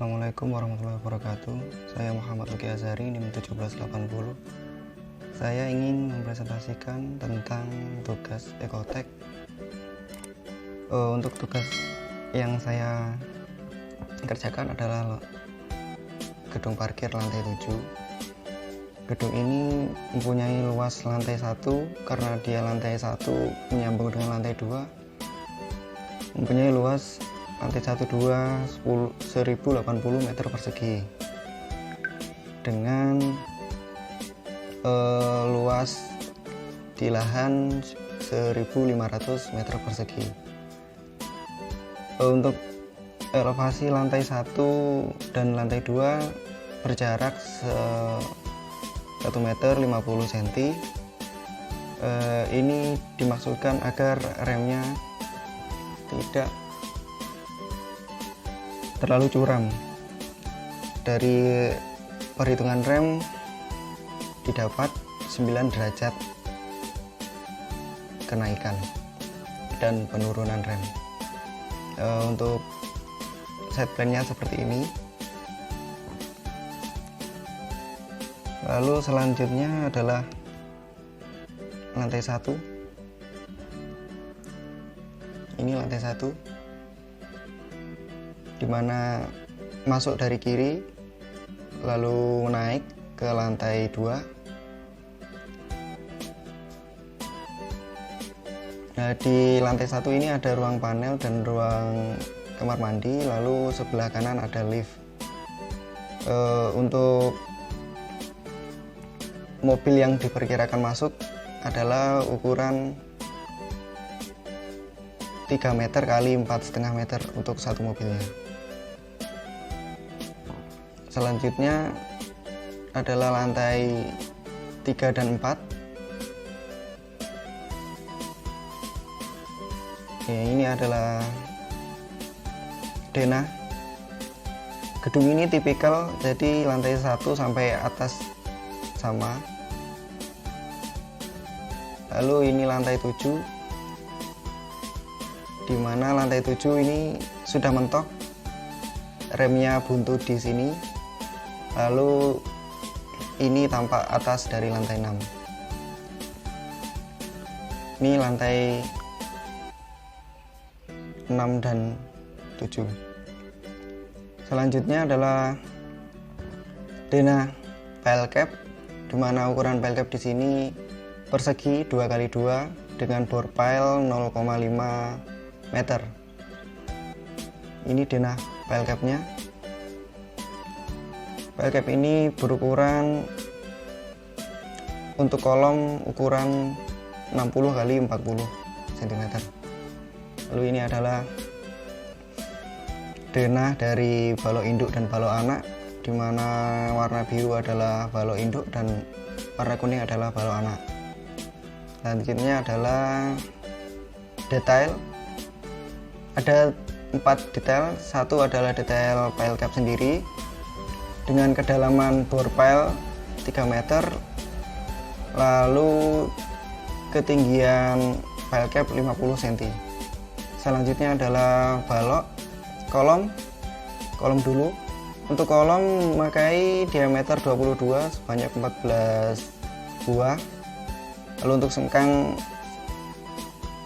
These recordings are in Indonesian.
Assalamualaikum warahmatullahi wabarakatuh. Saya Muhammad Luki Azhari, NIM 1780. Saya ingin mempresentasikan tentang tugas Ekotek. Untuk tugas yang saya kerjakan adalah gedung parkir lantai 7. Gedung ini mempunyai luas lantai 1 karena dia lantai 1 menyambung dengan lantai 2. Mempunyai luas lantai 1, 2, 1080 meter persegi dengan luas di lahan 1500 meter persegi. Untuk elevasi lantai 1 dan lantai 2 berjarak 1 meter 50 cm. Ini dimaksudkan agar remnya tidak terlalu curam. Dari perhitungan rem didapat 9 derajat kenaikan dan penurunan rem. Untuk set plan-nya seperti ini. Lalu selanjutnya adalah lantai 1. Ini lantai 1, dimana masuk dari kiri lalu naik ke lantai 2. Nah, di lantai 1 ini ada ruang panel dan ruang kamar mandi, lalu sebelah kanan ada lift. Untuk mobil yang diperkirakan masuk adalah ukuran 3 meter kali 4,5 meter untuk satu mobilnya. Selanjutnya adalah lantai 3 dan 4. Ini adalah denah. Gedung ini tipikal, jadi lantai 1 sampai atas sama. Lalu ini lantai 7, di mana lantai 7 ini sudah mentok, remnya buntu di sini. Lalu ini tampak atas dari lantai 6. Ini lantai 6 dan 7. Selanjutnya adalah denah pile cap, di mana ukuran pile cap di sini persegi 2x2 dengan bore pile 0,5 meter. Ini denah pile cap-nya. Pile cap ini berukuran untuk kolom ukuran 60 x 40 cm. Lalu ini adalah denah dari balok induk dan balok anak, di mana warna biru adalah balok induk dan warna kuning adalah balok anak. Selanjutnya adalah detail. Ada 4 detail. Satu adalah detail pile cap sendiri dengan kedalaman bore pile 3 meter, lalu ketinggian pile cap 50 cm. Selanjutnya adalah balok kolom dulu. Untuk kolom memakai diameter 22 sebanyak 14 buah. Lalu untuk sengkang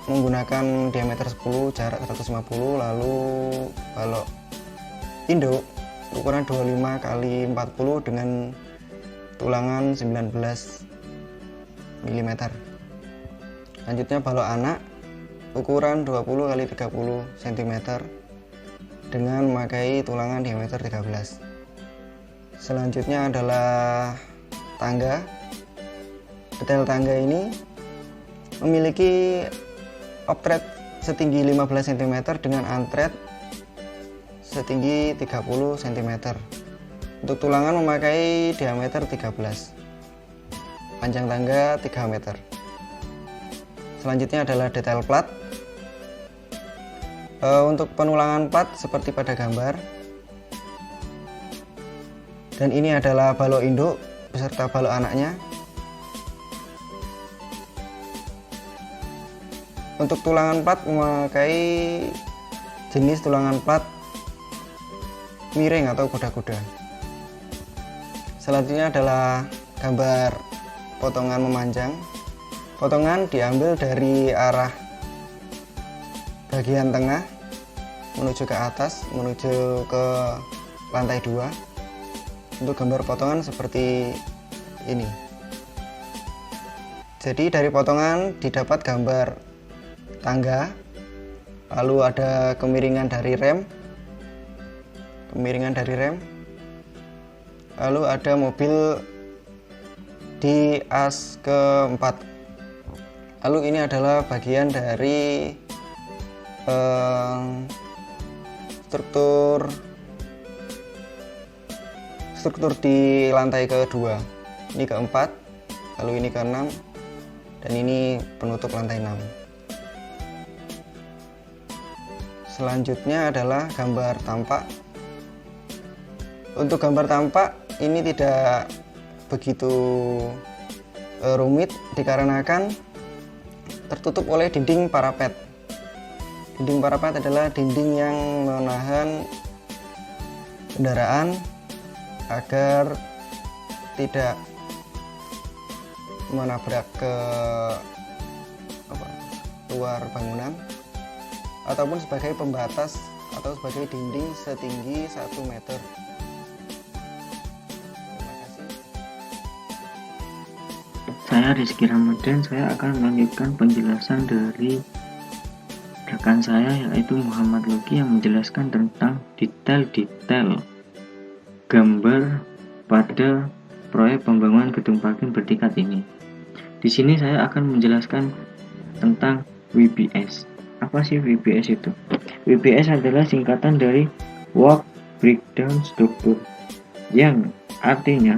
menggunakan diameter 10, jarak 150. Lalu balok induk ukuran 25 x 40 dengan tulangan 19 mm. Selanjutnya balok anak ukuran 20 x 30 cm dengan memakai tulangan diameter 13. Selanjutnya adalah tangga. Detail tangga ini memiliki optret setinggi 15 cm dengan antret setinggi 30 cm. Untuk tulangan memakai diameter 13. Panjang tangga 3 meter. Selanjutnya adalah detail plat. Untuk penulangan plat seperti pada gambar. Dan ini adalah balok induk beserta balok anaknya. Untuk tulangan plat memakai jenis tulangan plat miring atau kuda-kuda. Selanjutnya adalah gambar potongan memanjang. Potongan diambil dari arah bagian tengah menuju ke atas, menuju ke lantai 2. Untuk gambar potongan seperti ini. Jadi dari potongan didapat gambar tangga, lalu ada kemiringan dari rem, lalu ada mobil di as keempat. Lalu ini adalah bagian dari struktur di lantai kedua. Ini keempat, lalu ini keenam, dan ini penutup lantai 6. Selanjutnya adalah gambar tampak. Untuk gambar tampak ini tidak begitu rumit dikarenakan tertutup oleh dinding parapet. Dinding parapet adalah dinding yang menahan kendaraan agar tidak menabrak ke luar bangunan, ataupun sebagai pembatas atau sebagai dinding setinggi 1 meter. Terima kasih. Saya Rizky Ramadan, saya akan melanjutkan penjelasan dari rekan saya yaitu Muhammad Logi yang menjelaskan tentang detail-detail gambar pada proyek pembangunan gedung parkir bertingkat ini. Di sini saya akan menjelaskan tentang WBS. Apa sih WBS itu? WBS adalah singkatan dari Work Breakdown Structure, yang artinya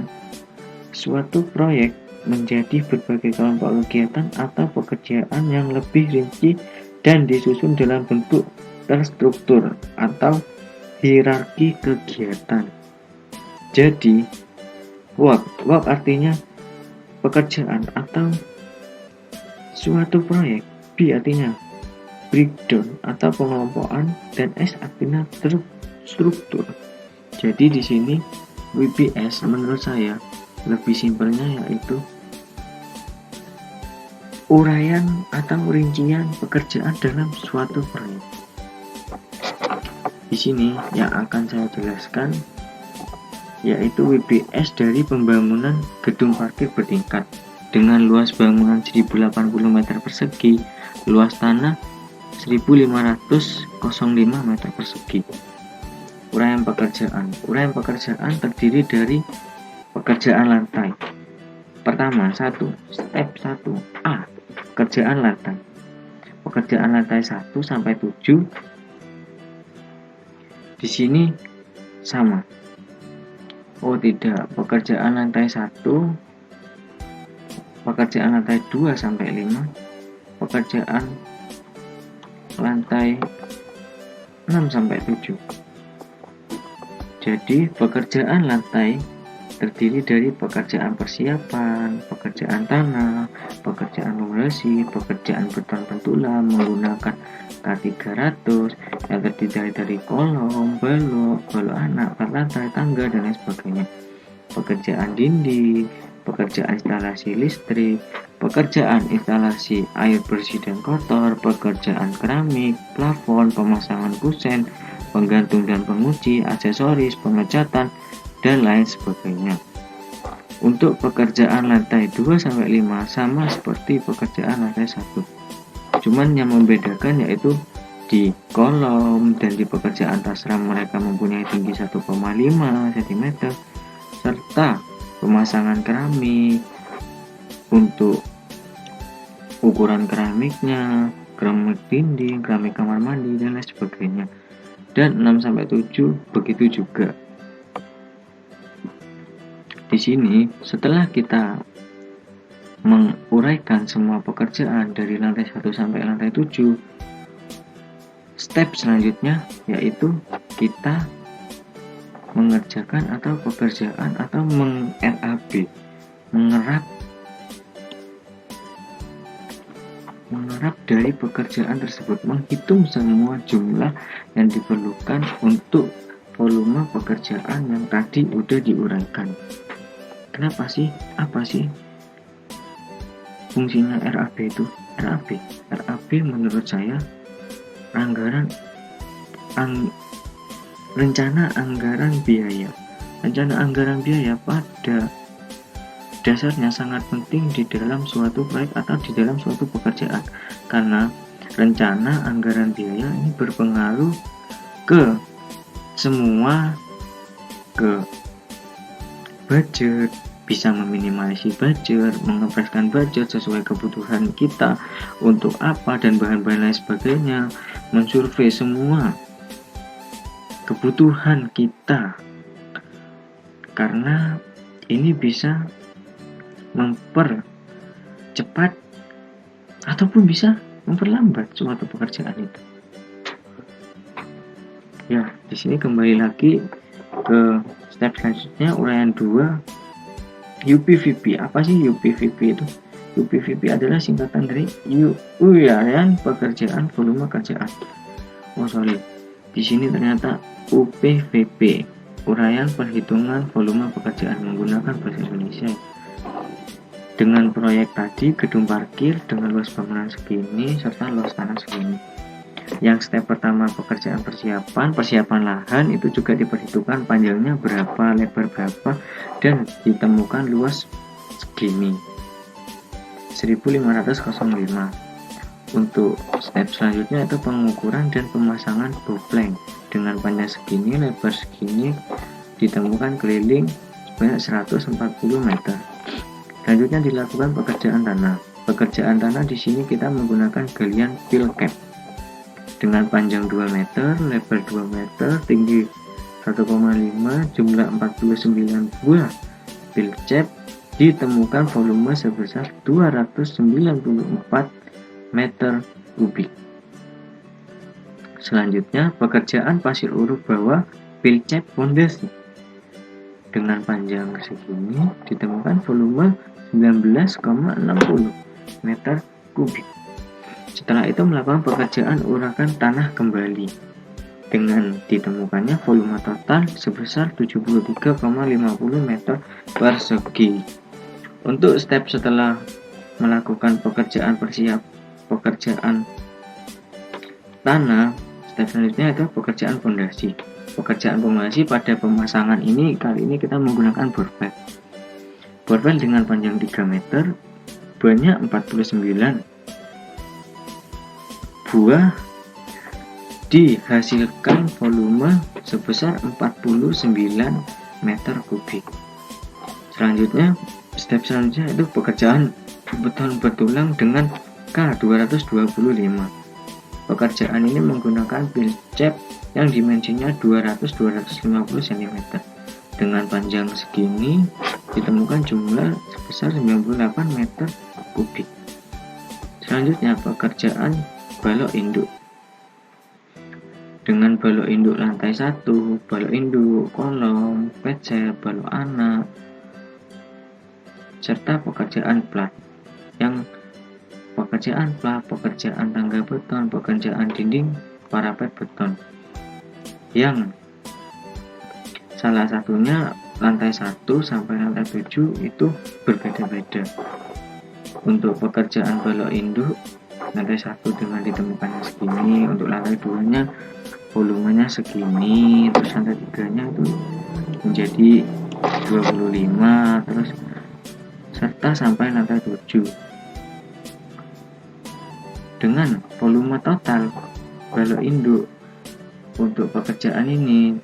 suatu proyek menjadi berbagai kelompok kegiatan atau pekerjaan yang lebih rinci dan disusun dalam bentuk terstruktur atau hierarki kegiatan. Jadi work artinya pekerjaan atau suatu proyek, B artinya breakdown atau pengelompokan, dan S artinya struktur. Jadi di sini WBS menurut saya lebih simpelnya yaitu uraian atau rincian pekerjaan dalam suatu proyek. Di sini yang akan saya jelaskan yaitu WBS dari pembangunan gedung parkir bertingkat dengan luas bangunan 1080 meter persegi, luas tanah 1505 meter persegi. Uraian pekerjaan terdiri dari pekerjaan lantai. Pertama, step 1A, pekerjaan lantai. Pekerjaan lantai 1 sampai 7 di sini sama. Oh tidak, pekerjaan lantai 1, pekerjaan lantai 2 sampai 5, pekerjaan lantai 6 sampai 7. Jadi pekerjaan lantai terdiri dari pekerjaan persiapan, pekerjaan tanah, pekerjaan fondasi, pekerjaan beton pentulam menggunakan K300 yang terdiri dari kolom, balok anak, lantai, tangga, dan lain sebagainya. Pekerjaan dinding, pekerjaan instalasi listrik, pekerjaan instalasi air bersih dan kotor, pekerjaan keramik, plafon, pemasangan kusen, penggantung dan penguji, aksesoris, pengecatan, dan lain sebagainya. Untuk pekerjaan lantai 2-5 sama seperti pekerjaan lantai 1. Cuman yang membedakan yaitu di kolom dan di pekerjaan tasram mereka mempunyai tinggi 1,5 cm serta pemasangan keramik untuk ukuran keramiknya, keramik dinding, keramik kamar mandi, dan lain sebagainya. Dan 6-7 begitu juga. Di sini setelah kita menguraikan semua pekerjaan dari lantai 1 sampai lantai 7, step selanjutnya yaitu kita mengerjakan atau pekerjaan atau meng-RAB, menyerap dari pekerjaan tersebut, menghitung semua jumlah yang diperlukan untuk volume pekerjaan yang tadi udah diuraikan. Kenapa sih? Apa sih fungsinya RAB itu? RAB menurut saya rencana anggaran biaya. Rencana anggaran biaya pada dasarnya sangat penting di dalam suatu proyek atau di dalam suatu pekerjaan, karena rencana anggaran biaya ini berpengaruh ke semua, ke budget, bisa meminimalisasi budget, mengepreskan budget sesuai kebutuhan kita untuk apa dan bahan-bahan lain sebagainya, mensurvei semua kebutuhan kita, karena ini bisa mempercepat ataupun bisa memperlambat suatu pekerjaan itu. Ya, di sini kembali lagi ke step selanjutnya, uraian 2, UPVP. Apa sih UPVP itu? UPVP adalah singkatan dari uraian pekerjaan volume kerjaan. Di sini ternyata UPVP, uraian perhitungan volume pekerjaan, menggunakan bahasa Indonesia. Dengan proyek tadi, gedung parkir dengan luas bangunan segini serta luas tanah segini. Yang step pertama pekerjaan persiapan lahan, itu juga diperhitungkan panjangnya berapa, lebar berapa, dan ditemukan luas segini 1505. Untuk step selanjutnya itu pengukuran dan pemasangan bopleng dengan panjang segini, lebar segini, ditemukan keliling sebanyak 140 meter. Selanjutnya dilakukan pekerjaan tanah. Pekerjaan tanah di sini kita menggunakan galian fill cap dengan panjang 2 meter, lebar 2 meter, tinggi 1,5, jumlah 49 buah fill cap, ditemukan volume sebesar 294 meter kubik. Selanjutnya pekerjaan pasir uruk bawah fill cap fondasi dengan panjang segini, ditemukan volume 19,60 meter kubik. Setelah itu melakukan pekerjaan urakan tanah kembali dengan ditemukannya volume total sebesar 73,50 meter persegi. Untuk step setelah melakukan pekerjaan tanah, step selanjutnya itu pekerjaan fondasi. Pekerjaan fondasi pada pemasangan ini, kali ini kita menggunakan borpel. Borpel dengan panjang 3 meter, banyak 49 buah, dihasilkan volume sebesar 49 meter kubik. Selanjutnya, step selanjutnya itu pekerjaan beton bertulang dengan K225. Pekerjaan ini menggunakan fill cap yang dimensinya 200-250 cm dengan panjang segini, ditemukan jumlah sebesar 98 meter kubik. Selanjutnya pekerjaan balok induk dengan balok induk lantai 1, balok induk, kolom, pecel, balok anak, serta pekerjaan plat. Yang pekerjaan plat, pekerjaan tangga beton, pekerjaan dinding parapet beton, yang salah satunya lantai 1 sampai lantai 7 itu berbeda-beda. Untuk pekerjaan balok induk, lantai 1 dengan ditemukannya segini, untuk lantai 2 nya volumenya segini, terus lantai 3 nya itu menjadi 25, terus serta sampai lantai 7 dengan volume total balok induk untuk pekerjaan ini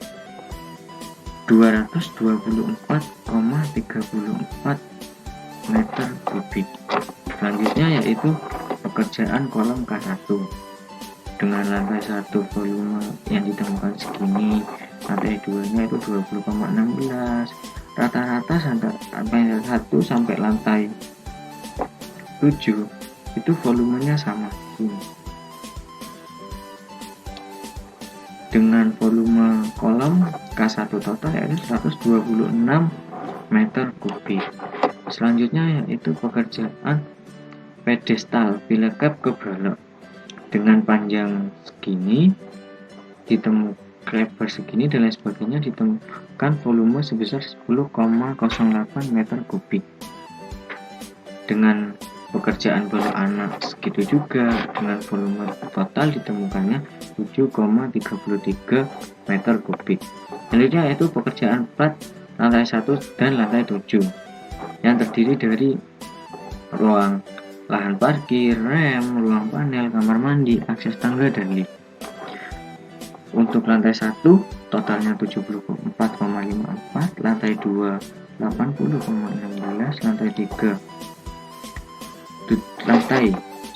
224,34 meter kubik. Selanjutnya yaitu pekerjaan kolom K1 dengan lantai 1 volume yang ditemukan segini, lantai 2 nya itu 20,16, rata-rata lantai 1 sampai lantai 7 itu volumenya sama ini. Dengan volume kolom K1 total yaitu 126 meter kubik. Selanjutnya yaitu pekerjaan pedestal fill cap ke balok dengan panjang segini, lebar segini dan lain sebagainya, ditemukan volume sebesar 10,08 meter kubik. Dengan pekerjaan balok anak segitu juga, dengan volume total ditemukannya 7,33 meter kubik. Selanjutnya yaitu pekerjaan plat lantai 1 dan lantai 7 yang terdiri dari ruang lahan parkir, rem, ruang panel, kamar mandi, akses tangga, dan lift. Untuk lantai 1 totalnya 74,54, lantai 2 80,16, lantai 2,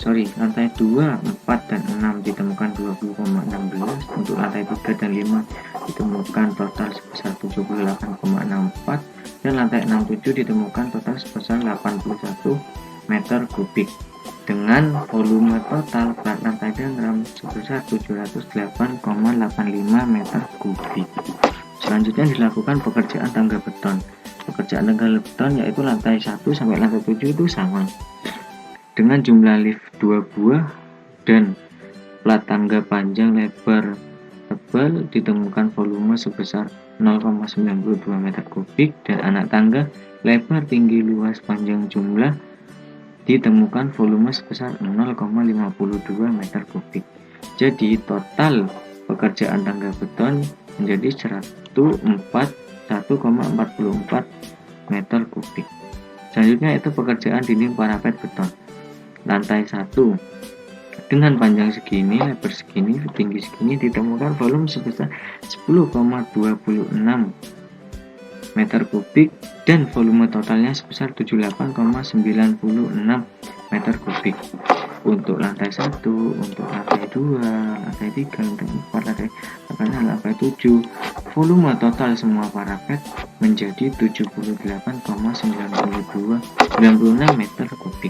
4 dan 6 ditemukan 20,16, untuk lantai 3 dan 5 ditemukan total sebesar 78,64, dan lantai 6, 7 ditemukan total sebesar 81 meter kubik dengan volume total plat lantai dan rem sebesar 708,85 meter kubik. Selanjutnya dilakukan pekerjaan tangga beton. Pekerjaan tangga beton yaitu lantai 1 sampai lantai 7 itu sama, dengan jumlah lift 2 buah dan plat tangga panjang lebar tebal ditemukan volume sebesar 0,92 meter kubik, dan anak tangga lebar tinggi luas panjang jumlah ditemukan volume sebesar 0,52 meter kubik. Jadi total pekerjaan tangga beton menjadi 1,44 meter kubik. Selanjutnya itu pekerjaan dinding parapet beton. Lantai 1 dengan panjang segini, lebar segini, tinggi segini ditemukan volume sebesar 10,26 meter kubik dan volume totalnya sebesar 78,96 meter kubik. Untuk lantai 1, untuk lantai 2, lantai 3, lantai 4, lantai 7, volume total semua parapet menjadi 78,96 meter kubik.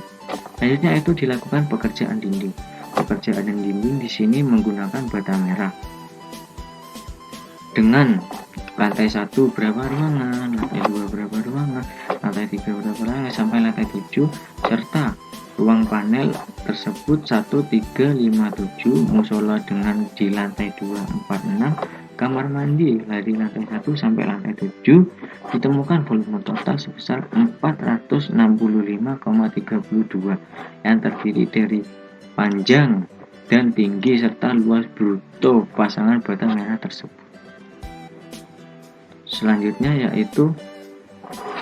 Selanjutnya itu dilakukan pekerjaan dinding. Pekerjaan dinding di sini menggunakan bata merah. Dengan lantai 1 berapa ruangan, lantai 2 berapa ruangan, lantai 3 berapa ruangan, sampai lantai 7, serta ruang panel tersebut 1, 3, 5, 7, musola dengan di lantai 2, 4, 6, kamar mandi dari lantai 1 sampai lantai 7 ditemukan volume total sebesar 465,32 yang terdiri dari panjang dan tinggi serta luas bruto pasangan bata merah tersebut. Selanjutnya yaitu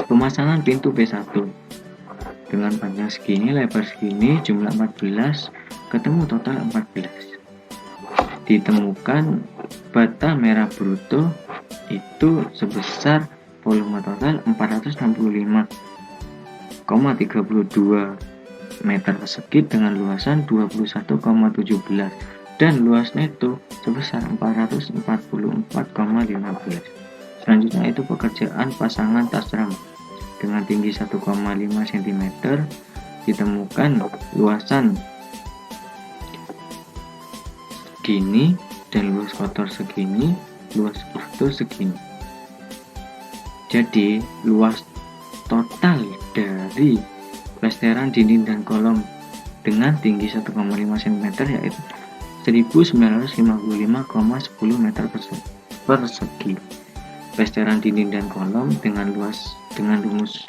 pemasangan pintu B1 dengan panjang segini, lebar segini, jumlah 14, ketemu total 14. Ditemukan bata merah bruto itu sebesar volume total 465,32 meter persegi dengan luasan 21,17 dan luas neto sebesar 444,15. Selanjutnya itu pekerjaan pasangan tas ram dengan tinggi 1,5 cm ditemukan luasan segini dan luas kotor segini, luas bruto segini. Jadi luas total dari plesteran dinding dan kolom dengan tinggi 1,5 cm yaitu 1955,10 meter persegi. Plesteran dinding dan kolom dengan rumus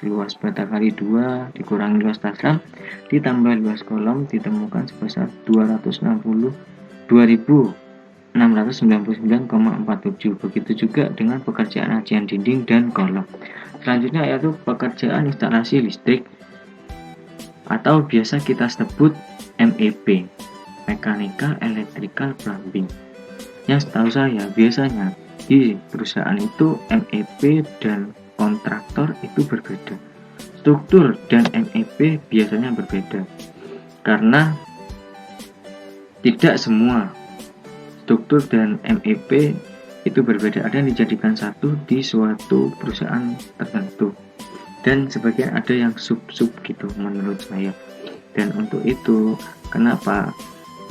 luas bata kali 2 dikurangi luas tas ram ditambah luas kolom ditemukan sebesar 269,47. Begitu juga dengan pekerjaan acian dinding dan kolom. Selanjutnya yaitu pekerjaan instalasi listrik atau biasa kita sebut MEP, Mechanical Electrical Plumbing. Yang setahu saya biasanya di perusahaan itu MEP dan kontraktor itu berbeda. Struktur dan MEP biasanya berbeda karena tidak semua struktur dan MEP itu berbeda. Ada yang dijadikan satu di suatu perusahaan tertentu dan sebagian ada yang sub-sub gitu menurut saya. Dan untuk itu kenapa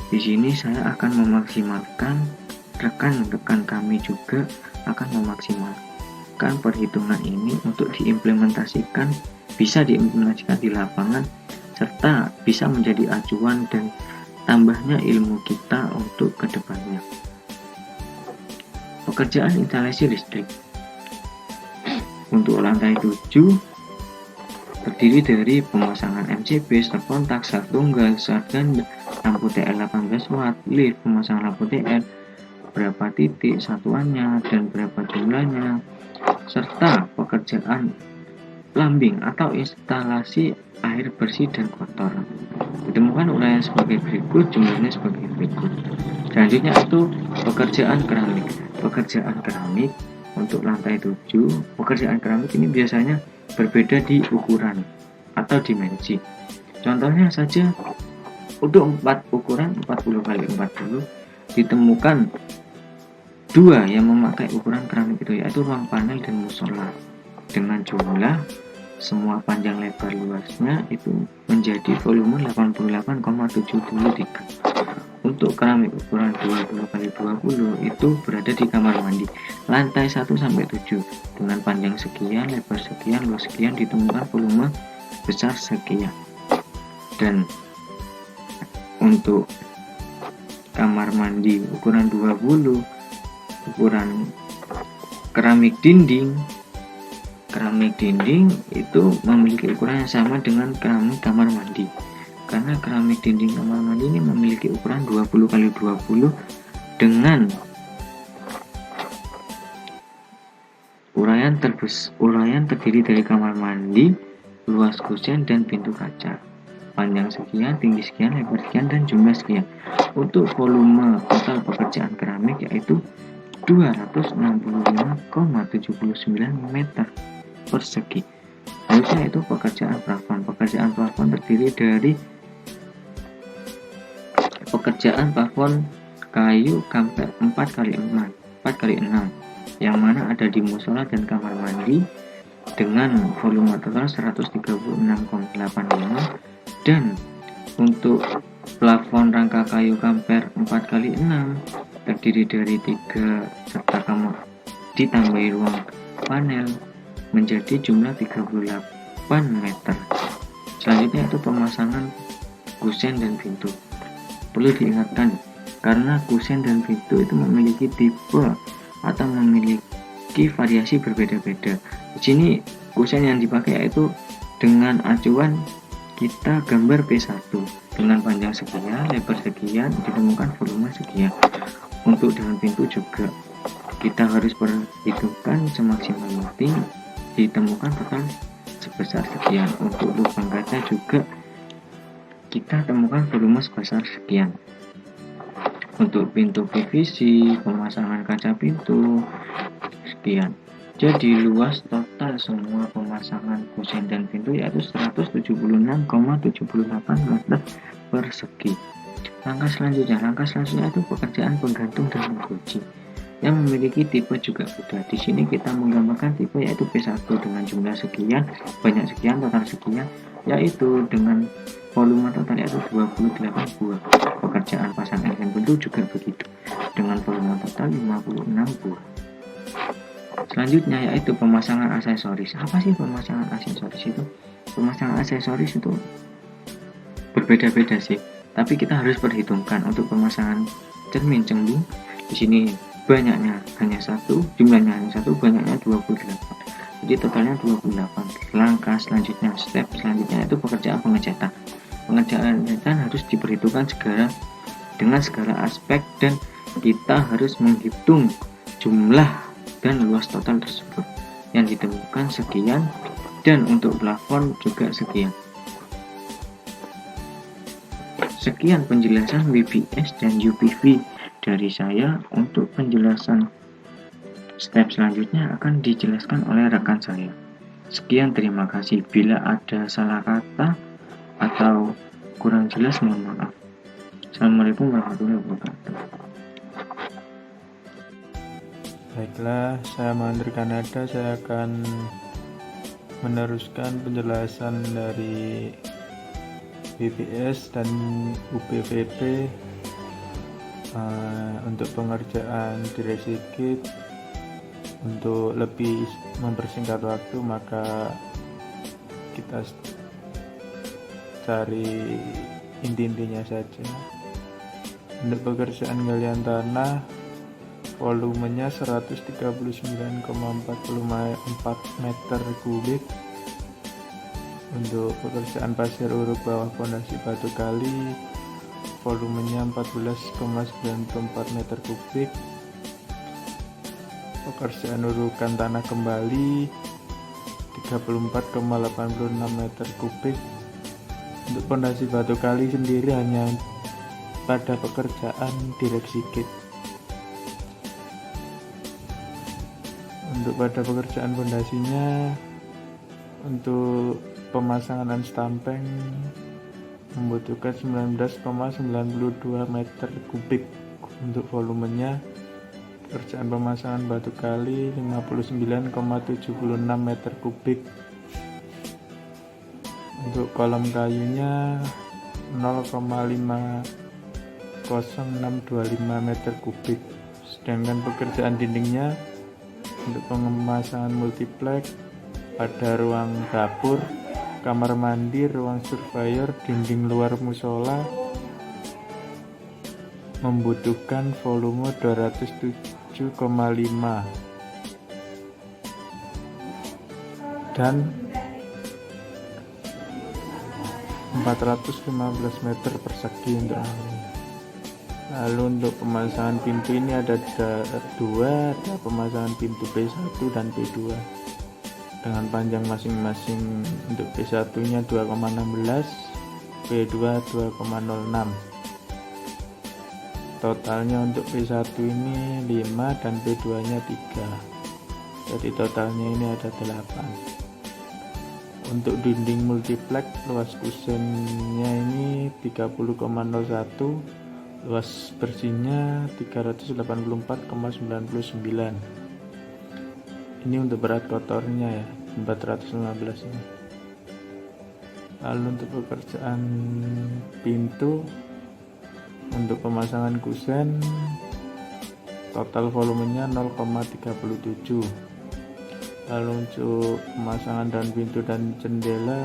di sini saya akan memaksimalkan, rekan-rekan kami juga akan memaksimalkan perhitungan ini untuk diimplementasikan, bisa diimplementasikan di lapangan serta bisa menjadi acuan dan tambahnya ilmu kita untuk kedepannya. Pekerjaan instalasi listrik untuk lantai 7 terdiri dari pemasangan MCB, stop kontak, start tunggal, start ganda, lampu TL 18 watt, lift, pemasangan lampu TL, berapa titik satuannya dan berapa jumlahnya, serta pekerjaan plumbing atau instalasi air bersih dan kotor. Ditemukan uraian sebagai berikut, jumlahnya sebagai berikut. Selanjutnya itu pekerjaan keramik. Pekerjaan keramik untuk lantai 7, pekerjaan keramik ini biasanya berbeda di ukuran atau dimensi. Contohnya saja untuk ukuran 40 kali 40 ditemukan 2 yang memakai ukuran keramik itu, yaitu ruang panel dan musola, dengan jumlah semua panjang lebar luasnya itu menjadi volume 88,73. Untuk keramik ukuran 20 kali 20 itu berada di kamar mandi lantai 1 sampai 7 dengan panjang sekian, lebar sekian, luas sekian, ditemukan volume besar sekian. Dan untuk kamar mandi ukuran 20, ukuran keramik dinding itu memiliki ukuran yang sama dengan keramik kamar mandi, karena keramik dinding kamar mandi ini memiliki ukuran 20 kali 20 dengan uraian terdiri dari kamar mandi, luas kusen dan pintu kaca, panjang sekian, tinggi sekian, lebar sekian, dan jumlah sekian. Untuk volume total pekerjaan keramik yaitu 265,79 meter persegi. Selanjutnya itu pekerjaan plafon. Pekerjaan plafon terdiri dari pekerjaan plafon kayu kamper 4x6 yang mana ada di musola dan kamar mandi dengan volume total 136,85. Dan untuk plafon rangka kayu kamper 4x6 terdiri dari 3 serta kamar ditambahi ruang panel menjadi jumlah 38 meter. Selanjutnya itu pemasangan kusen dan pintu. Perlu diingatkan karena kusen dan pintu itu memiliki tipe atau memiliki variasi berbeda-beda. Di sini kusen yang dipakai yaitu dengan acuan kita gambar P1 dengan panjang sekian, lebar sekian, ditemukan volume sekian. Untuk dengan pintu juga kita harus perhitungkan semaksimal mungkin, ditemukan total sebesar sekian. Untuk lubang kaca juga kita temukan volume sebesar sekian. Untuk pintu PVC, pemasangan kaca pintu sekian. Jadi luas total semua pemasangan kusen dan pintu yaitu 176,78 meter persegi. Langkah selanjutnya itu pekerjaan penggantung dan menggunci yang memiliki tipe juga beda. Di sini kita menggambarkan tipe yaitu P1 dengan jumlah sekian, banyak sekian, total sekian, yaitu dengan volume total yaitu 28 buah. Pekerjaan pasang engine pintu juga begitu dengan volume total 56 buah. Selanjutnya yaitu pemasangan aksesoris. Apa sih pemasangan aksesoris itu? Pemasangan aksesoris itu berbeda-beda sih, tapi kita harus perhitungkan. Untuk pemasangan cermin cembung di sini banyaknya hanya satu, jumlahnya hanya satu, banyaknya 28. Jadi totalnya 28. Langkah selanjutnya, step selanjutnya itu pekerjaan pengecatan. Pengerjaan harus diperhitungkan dengan segala aspek dan kita harus menghitung jumlah dan luas total tersebut yang ditemukan sekian, dan untuk plafon juga sekian. Sekian penjelasan WBS dan UPV dari saya. Untuk penjelasan step selanjutnya akan dijelaskan oleh rekan saya. Sekian, terima kasih. Bila ada salah kata atau kurang jelas mohon maaf. Assalamualaikum warahmatullahi wabarakatuh. Baiklah, saya Mandri Kanada. Saya akan meneruskan penjelasan dari BPS dan UPVP untuk pengerjaan direksi gate. Untuk lebih mempersingkat waktu, maka kita cari inti-intinya saja. Untuk pekerjaan galian tanah volumenya 139,44 meter kubik. Untuk pekerjaan pasir uruk bawah pondasi batu kali, volumenya 14,94 meter kubik. Pekerjaan urukan tanah kembali 34,86 meter kubik. Untuk pondasi batu kali sendiri hanya pada pekerjaan direksi gate. Untuk pada pekerjaan pondasinya, untuk pemasangan unstamping membutuhkan 19,92 meter kubik. Untuk volumenya, pekerjaan pemasangan batu kali 59,76 meter kubik. Untuk kolom kayunya 0,50625 meter kubik. Sedangkan pekerjaan dindingnya untuk pemasangan multiplex pada ruang dapur, kamar mandi, ruang surveyor, dinding luar musola membutuhkan volume 207,5 dan 415 meter persegi untuk ini. Lalu untuk pemasangan pintu ini ada dua, ada pemasangan pintu P1 dan P2 dengan panjang masing-masing. Untuk P1 nya 2,16, P2 2,06. Totalnya untuk P1 ini 5 dan P2 nya 3, jadi totalnya ini ada 8. Untuk dinding multiplex, luas kusennya ini 30,01, luas bersihnya 384,99. Ini untuk berat kotornya ya, 415 ini. Lalu untuk pekerjaan pintu, untuk pemasangan kusen, total volumenya 0,37. Lalu untuk pemasangan daun pintu dan jendela,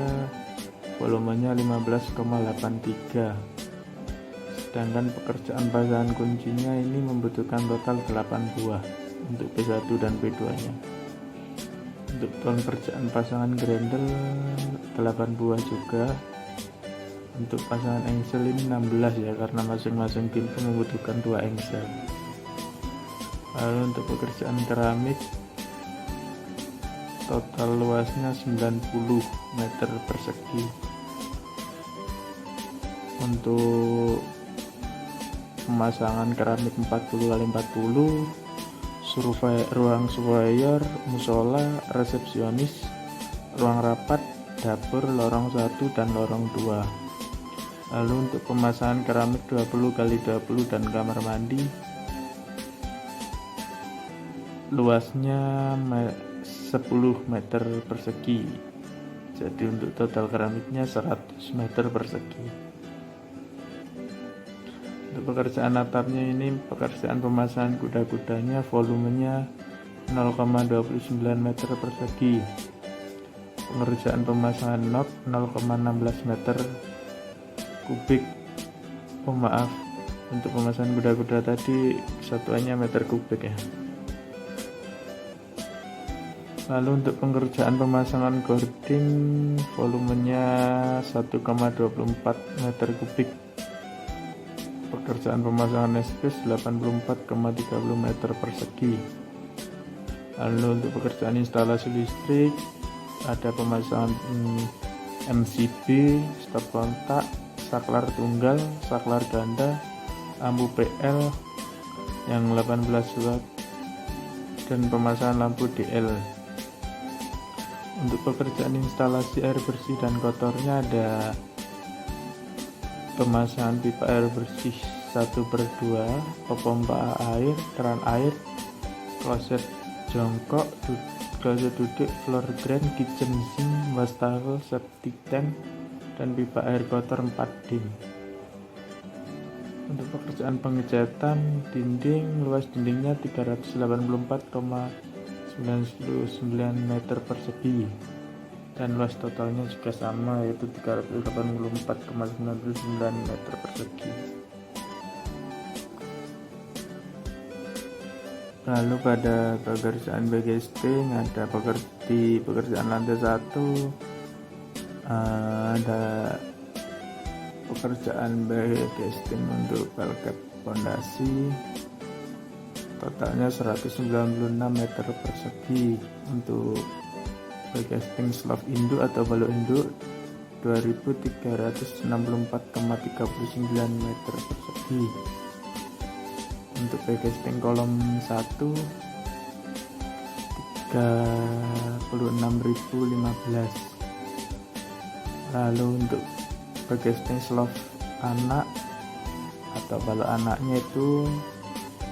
volumenya 15,83. Sedangkan pekerjaan pasangan kuncinya ini membutuhkan total 8 buah untuk P1 dan P2 nya. Untuk pekerjaan pasangan grendel 8 buah juga. Untuk pasangan engsel ini 16 ya, karena masing-masing pintu membutuhkan 2 engsel. Lalu untuk pekerjaan keramik, total luasnya 90 meter persegi. Untuk pemasangan keramik 40x40, ruang surveyor, musola, resepsionis, ruang rapat, dapur, lorong 1 dan lorong 2. Lalu untuk pemasangan keramik 20x20 dan kamar mandi, luasnya 10 meter persegi. Jadi untuk total keramiknya 100 meter persegi. Untuk pekerjaan atapnya ini, pekerjaan pemasangan kuda-kudanya, volumenya 0,29 meter persegi. Pengerjaan pemasangan not 0,16 meter kubik. Oh maaf, untuk pemasangan kuda-kuda tadi satuannya meter kubik ya. Lalu untuk pengerjaan pemasangan gording, volumenya 1,24 meter kubik. Pekerjaan pemasangan SPS 84,30 meter persegi. Lalu untuk pekerjaan instalasi listrik, ada pemasangan MCB, stop kontak, saklar tunggal, saklar ganda, lampu PL yang 18 watt, dan pemasangan lampu DL. Untuk pekerjaan instalasi air bersih dan kotornya ada pemasangan pipa air bersih 1/2, pepompa air, keran air, kloset jongkok, kloset duduk, floor drain, kitchen sink, wastafel, septic tank, dan pipa air kotor 4 dim. Untuk pekerjaan pengecatan dinding, luas dindingnya 384,99 meter persegi dan luas totalnya juga sama, yaitu 384,99 meter persegi. Lalu pada pekerjaan backcasting ada di pekerjaan lantai 1 ada pekerjaan backcasting untuk balkep fondasi, totalnya 196 meter persegi. Untuk backcasting slope induk atau balok induk 2364,39 meter persegi. Untuk backcasting kolom 1 36.015. Lalu untuk backcasting slope anak atau balok anaknya itu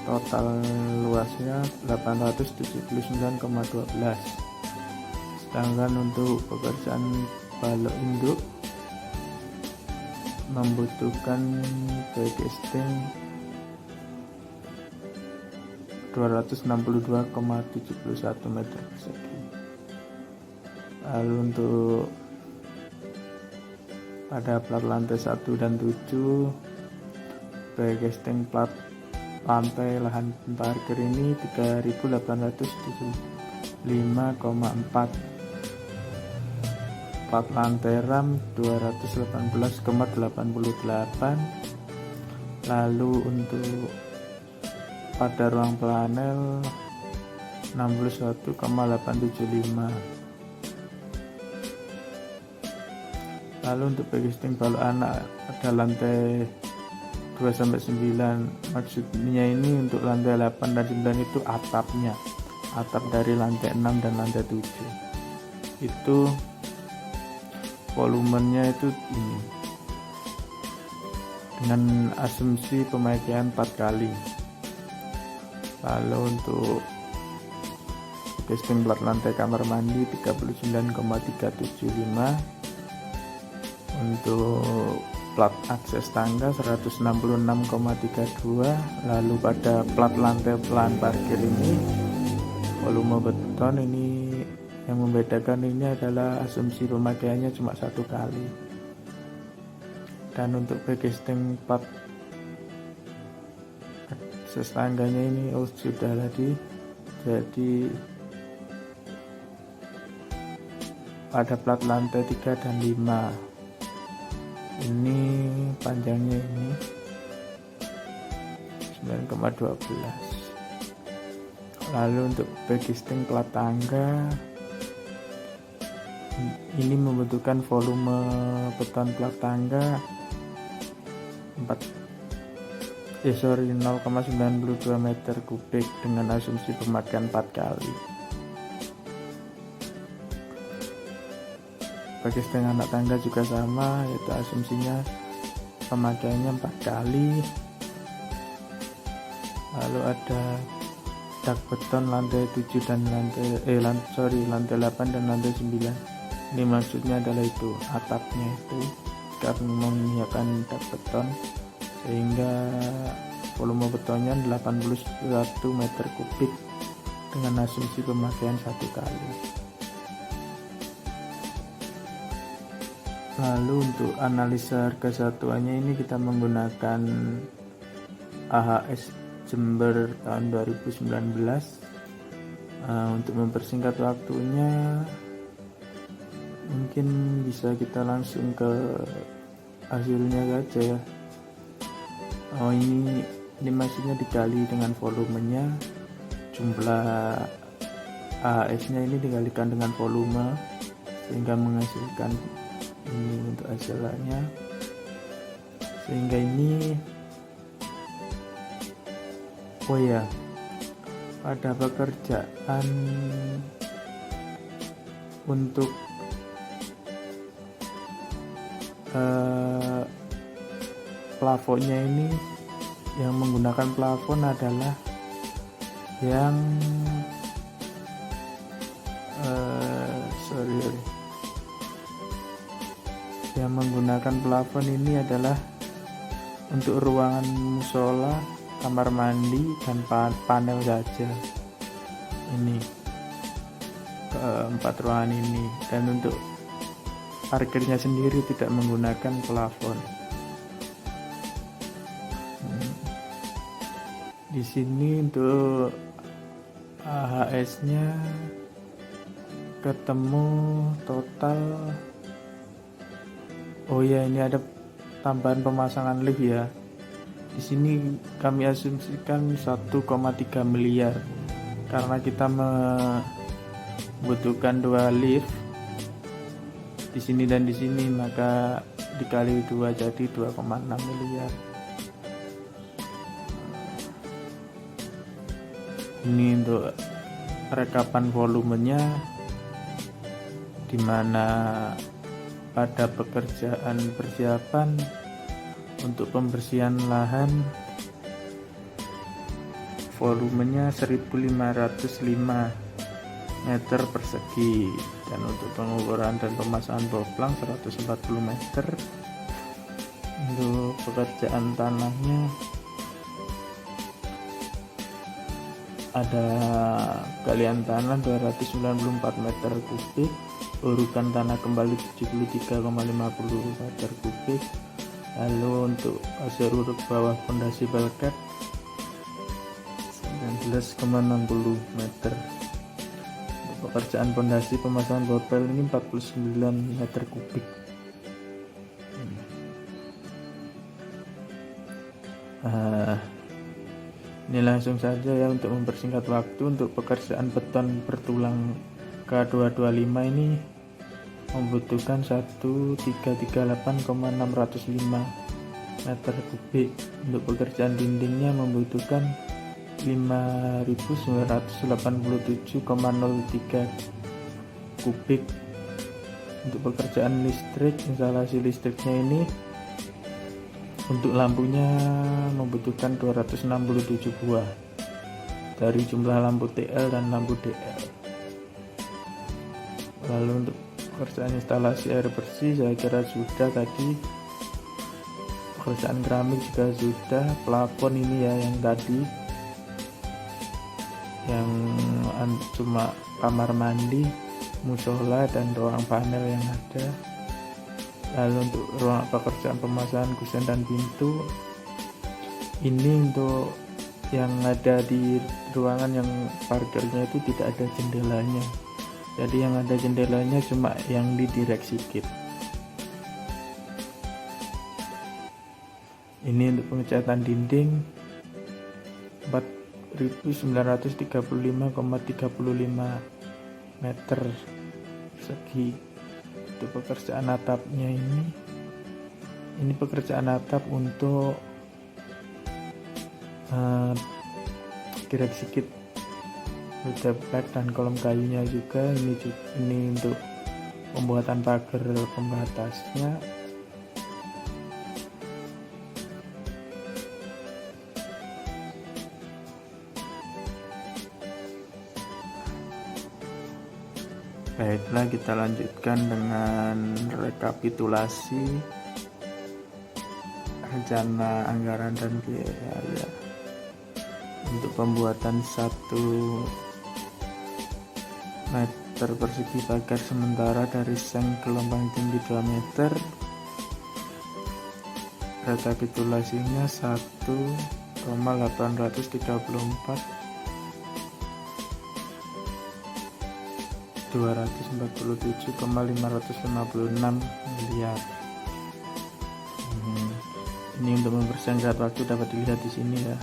total luasnya 879,12. Sedangkan untuk pekerjaan balok induk membutuhkan backcasting 262,71 meter persegi. Lalu untuk pada plat lantai 1 dan 7 backcasting plat lantai lahan parkir ini 3.875,4, plat lantai ram 218,88. Lalu untuk pada ruang planel 61,875. Lalu untuk backcasting balok anak pada lantai 2-9, maksudnya ini untuk lantai 8 dan 9 itu atapnya, atap dari lantai 6 dan lantai 7 itu volumenya itu ini dengan asumsi pemakaian 4 kali. Lalu untuk backcasting plat lantai kamar mandi 39,375, untuk plat akses tangga 166,32. Lalu pada plat lantai lahan parkir ini volume beton ini yang membedakan ini adalah asumsi pemakaiannya cuma 1 kali. Dan untuk backcasting plat akses tangganya ini sudah tadi, jadi pada plat lantai 3 dan 5 ini panjangnya ini 9,12. Lalu untuk backcasting plat tangga ini membutuhkan volume beton plat tangga 0,92 meter kubik dengan asumsi pemakaian 4 kali. Backcasting anak tangga juga sama, yaitu asumsinya pemakaiannya 4 kali. Lalu ada dak beton lantai 7 dan lantai 8 dan lantai 9. Ini maksudnya adalah itu atapnya itu karena menyiapkan dak beton sehingga volume betonnya 81 meter kubik dengan asumsi pemakaian 1 kali. Lalu untuk analisa harga satuannya ini kita menggunakan AHS Jember tahun 2019. Untuk mempersingkat waktunya mungkin bisa kita langsung ke hasilnya saja ya. Ini maksudnya dikali dengan volumenya, jumlah AHS nya ini dikalikan dengan volume sehingga menghasilkan ini untuk hasilnya. Sehingga ini pada pekerjaan untuk plafonnya ini yang menggunakan plafon adalah yang yang menggunakan plafon ini adalah untuk ruangan musola, kamar mandi dan panel saja. Ini keempat ruangan ini, dan untuk parkirnya sendiri tidak menggunakan plafon. Di sini untuk AHS-nya ketemu total. Oh ya, ini ada tambahan pemasangan lift ya. Di sini kami asumsikan 1,3 miliar karena kita membutuhkan 2 lift di sini dan di sini, maka dikali 2 jadi 2,6 miliar. Ini untuk rekapan volumenya, dimana pada pekerjaan persiapan untuk pembersihan lahan volumenya 1505 meter persegi, dan untuk pengukuran dan pemasangan boplang 140 meter. Untuk pekerjaan tanahnya ada galian tanah 294 meter kubik, urukan tanah kembali 73,50 meter kubik. Lalu untuk pasir urut bawah fondasi balket 19,60 meter. Untuk pekerjaan fondasi pemasangan bopel ini 49 meter kubik. Ini langsung saja ya untuk mempersingkat waktu. Untuk pekerjaan beton bertulang K225 ini membutuhkan 1338,605 meter kubik. Untuk pekerjaan dindingnya membutuhkan 5.987,03 kubik. Untuk pekerjaan listrik, instalasi listriknya ini untuk lampunya membutuhkan 267 buah dari jumlah lampu TL dan lampu DL. Lalu untuk pekerjaan instalasi air bersih saya kira sudah tadi. Pekerjaan keramik juga sudah. Plafon ini ya yang tadi, yang cuma kamar mandi, musola dan ruang panel yang ada. Lalu untuk ruang pekerjaan pemasangan kusen dan pintu, ini untuk yang ada di ruangan yang parkirnya itu tidak ada jendelanya, jadi yang ada jendelanya cuma yang di direct sikit. Ini untuk pengecatan dinding 4.935,35 meter persegi. Untuk pekerjaan atapnya ini pekerjaan atap untuk direct sikit, udah black dan kolom kayunya juga. Ini untuk pembuatan pagar pembatasnya. Baiklah, kita lanjutkan dengan rekapitulasi rencana anggaran dan biaya untuk pembuatan 1 meter persegi pagar sementara dari seng gelombang tinggi 2 meter. Rekapitulasinya 1,834 247,556 miliar. Ini untuk mempersingkat waktu dapat dilihat di sini ya.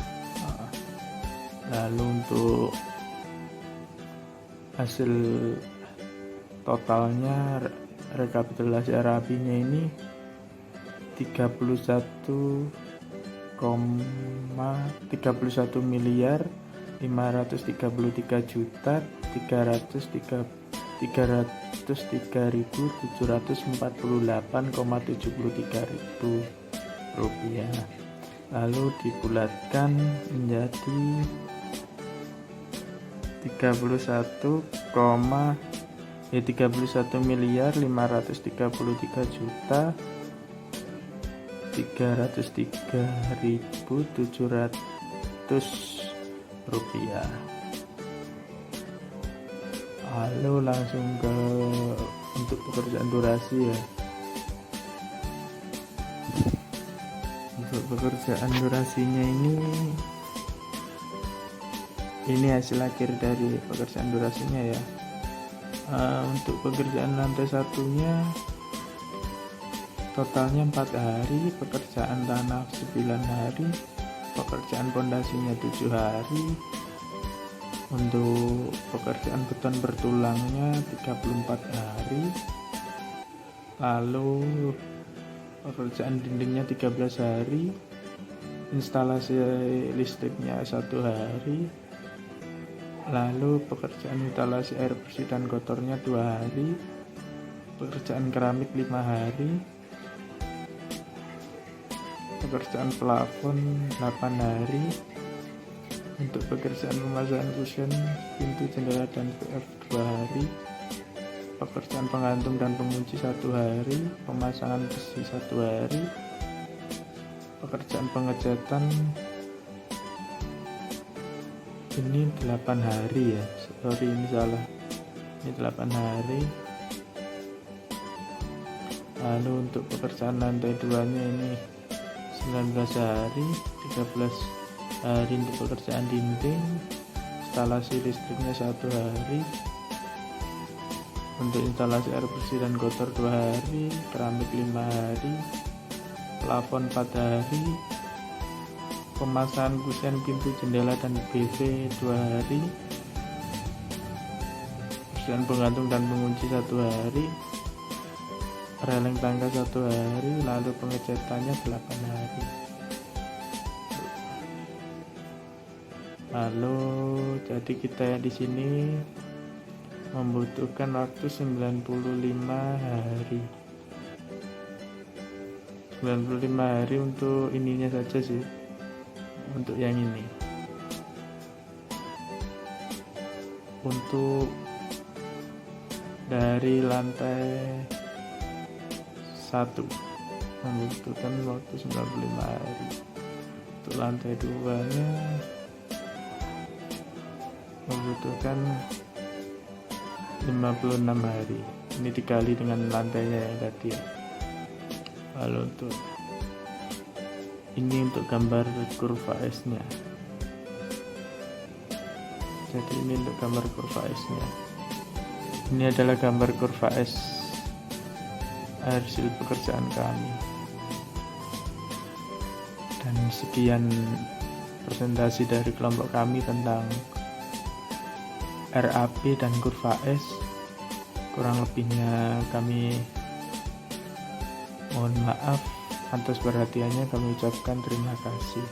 Lalu untuk hasil totalnya rekapitulasi RAB-nya ini 31 miliar 533.748,73 rupiah. Lalu dibulatkan menjadi 31 miliar 533.303.700 rupiah. Lalu langsung ke untuk pekerjaan durasi ya. Untuk pekerjaan durasinya ini ini hasil akhir dari pekerjaan durasinya ya. Untuk pekerjaan lantai satunya totalnya 4 hari, pekerjaan tanah 9 hari, pekerjaan pondasinya 7 hari, untuk pekerjaan beton bertulangnya 34 hari, lalu pekerjaan dindingnya 13 hari, instalasi listriknya 1 hari, lalu pekerjaan instalasi air bersih dan kotornya 2 hari, pekerjaan keramik 5 hari, pekerjaan plafon 8 hari, untuk pekerjaan pemasangan kusen, pintu, jendela, dan PF 2 hari, pekerjaan penggantung dan pengunci 1 hari, pemasangan besi 1 hari, pekerjaan pengecatan ini 8 hari ya, sorry ini salah, ini 8 hari. Lalu untuk pekerjaan lantai 2 nya ini 19 hari, 13 hari untuk pekerjaan dinding, instalasi listriknya 1 hari, untuk instalasi air bersih dan kotor 2 hari, keramik 5 hari, plafon 4 hari, pemasangan kusen, pintu, jendela, dan PV 2 hari, pekerjaan penggantung dan pengunci 1 hari, releng tangga 1 hari, lalu pengecatannya 8 hari. Lalu jadi kita di sini membutuhkan waktu 95 hari. 95 hari untuk ininya saja sih, untuk yang ini. Untuk dari lantai 1 membutuhkan waktu 95 hari. Untuk lantai 2 nya membutuhkan 56 hari. Ini dikali dengan lantainya yang tadi ya. Lalu untuk ini untuk gambar kurva S nya. Jadi ini untuk gambar kurva S nya. Ini adalah gambar kurva S hasil pekerjaan kami. Dan sekian presentasi dari kelompok kami tentang RAP dan kurva S. Kurang lebihnya kami mohon maaf, atas perhatiannya kami ucapkan terima kasih.